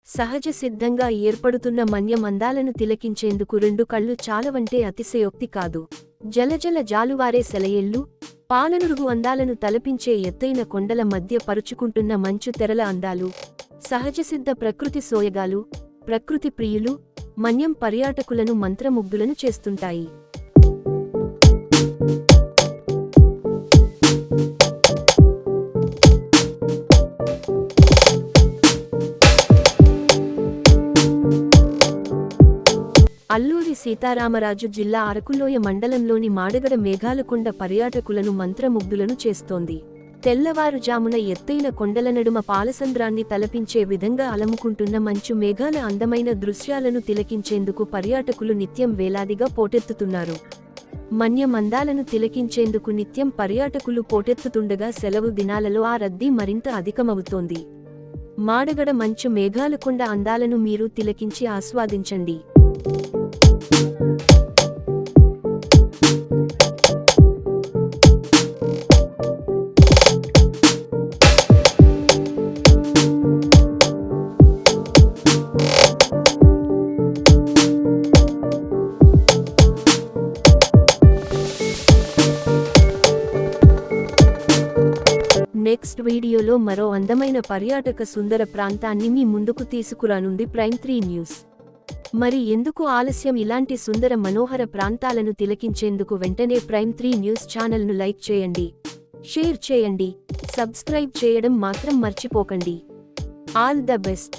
సహజ సిద్ధంగా ఏర్పడుతున్న మన్యం అందాలను తిలకించేందుకు రెండు కళ్ళు చాలవంటే అతిశయోక్తి కాదు. జలజల జాలువారే సెలయేళ్లు, పాలనురుగు అందాలను తలపించే ఎత్తైన కొండల మధ్య పరుచుకుంటున్న మంచు తెరల అందాలు, సహజసిద్ధ ప్రకృతి సోయగాలు, ప్రకృతి ప్రియులు, మన్యం పర్యాటకులను మంత్రముగ్ధులను చేస్తుంటాయి. అల్లూరి సీతారామరాజు జిల్లా అరకులోయ మండలంలోని మాడగడ మేఘాలకొండ పర్యాటకులను మంత్రముగ్ధులను చేస్తోంది. తెల్లవారుజామున ఎత్తైన కొండల నడుమ పాలసంద్రాన్ని తలపించే విధంగా అలముకుంటున్న మంచు మేఘాల అందమైన దృశ్యాలను తిలకించేందుకు పర్యాటకులు నిత్యం వేలాదిగా పోటెత్తుతున్నారు. మన్యం అందాలను తిలకించేందుకు నిత్యం పర్యాటకులు పోటెత్తుతుండగా సెలవు దినాలలో ఆ రద్దీ మరింత అధికమవుతోంది. మాడగడ మంచు మేఘాలకొండ అందాలను మీరు తిలకించి ఆస్వాదించండి. నెక్స్ట్ వీడియోలో మరో అందమైన పర్యాటక సుందర ప్రాంతాన్ని మీ ముందుకు తీసుకురానుంది ప్రైమ్3 న్యూస్. మరి ఎందుకు ఆలస్యం? ఇలాంటి సుందర మనోహర ప్రాంతాలను తిలకించేందుకు వెంటనే ప్రైమ్3 న్యూస్ ఛానల్ను లైక్ చేయండి, షేర్ చేయండి, సబ్స్క్రైబ్ చేయడం మాత్రం మర్చిపోకండి. All the best.